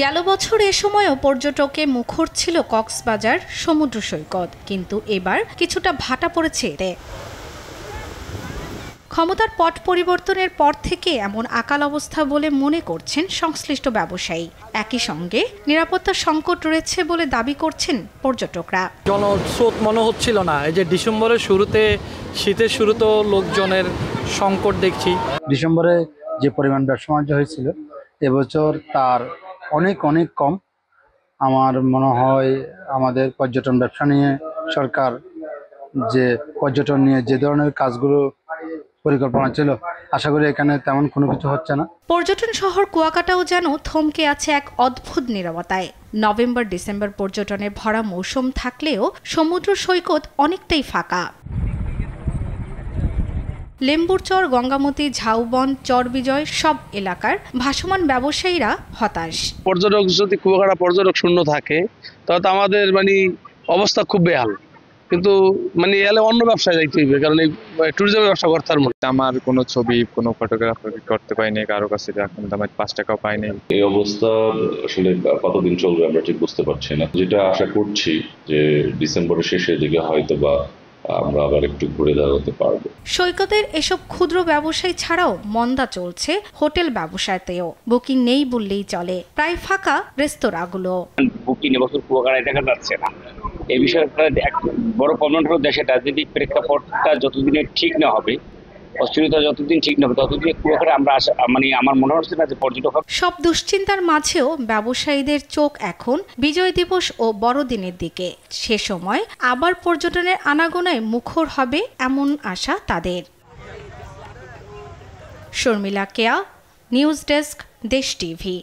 গেল বছর এ সময়ও পর্যটকে মুখর ছিল কক্সবাজার সমুদ্র সৈকত, কিন্তু এবার কিছুটা ভাটা পড়েছে এতে। ক্ষমতার পট পরিবর্তনের পর থেকে এমন আকাল অবস্থা বলে মনে করছেন সংশ্লিষ্ট ব্যবসায়ী। একই সঙ্গে নিরাপত্তা সংকট রয়েছে বলে দাবি করছেন পর্যটকরা। জনস্রোত মনে হচ্ছিল না। এই যে ডিসেম্বরের শুরুতে, শীতের শুরুতেও লোকজনের সংকট দেখছি। ডিসেম্বরে যে পরিমাণ ব্যবসা বাণিজ্য হয়েছিল এবছর তার অনেক কম। আমার মনে হয় আমাদের পর্যটন ব্যবসা নিয়ে সরকার যে পর্যটন নিয়ে যে ধরনের কাজগুলো পরিকল্পনা ছিল, আশা করি এখানে তেমন কোনো কিছু হচ্ছে না। পর্যটন শহর কুয়াকাটাও যেন থমকে আছে এক অদ্ভুত নীরবতায়। নভেম্বর ডিসেম্বর পর্যটনের ভরা মৌসুম থাকলেও সমুদ্র সৈকত অনেকটাই ফাঁকা। লেম্বুরচর, গঙ্গামতি, ঝাউবন, চরবিজয় সব এলাকার ভাসমান ব্যবসায়ীরা হতাশ। পর্যটক যদি কুয়াকাটা পর্যটক শূন্য থাকে তাহলে আমাদের অবস্থা খুব বেহাল। কিন্তু এলে অন্য ব্যবসায় যাইতে হইবে, কারণ এই ট্যুরিজমের ব্যবসা করতে পারবো না। আমার কোনো ছবি, কোনো ফটোগ্রাফি করতে পাইনি কারো কাছে, এখন আমার 5 টাকাও পাইনি। এই অবস্থা আসলে কতদিন চলবে আমরা ঠিক বুঝতে পারছি না। যেটা আশা করছি যে ডিসেম্বরের শেষের দিকে হয়তো বা আমরা আবার একটু ঘুরে দাঁড়াতে পারবো। সৈকতের এসব ক্ষুদ্র ব্যবসায়ী ছাড়াও মন্দা চলছে হোটেল ব্যবসাতেও। বুকিং নেই বললেই চলে, প্রায় ফাঁকা রেস্তোরাঁগুলো। বুকিং এবছর কুয়াকাটায় দেখা যাচ্ছে না। এই বিষয়টা এক বড় প্রবলেম হলো, দেশের রাজনৈতিক প্রেক্ষাপটটা যতদিনে ঠিক না হবে, অস্থিরতা যতদিন ঠিক না হবে, ততদিন কুয়াকাটা আমরা আমার মনে হচ্ছে না যে পর্যটক। সব দুশ্চিন্তার মাঝেও ব্যবসায়ীদের চোখ এখন বিজয় দিবস ও বড়দিনের দিকে। সে সময় আবার পর্যটনের আনাগোনায় মুখর হবে এমন আশা তাদের। শর্মিলা কেয়া, নিউজ ডেস্ক, দেশ টিভি।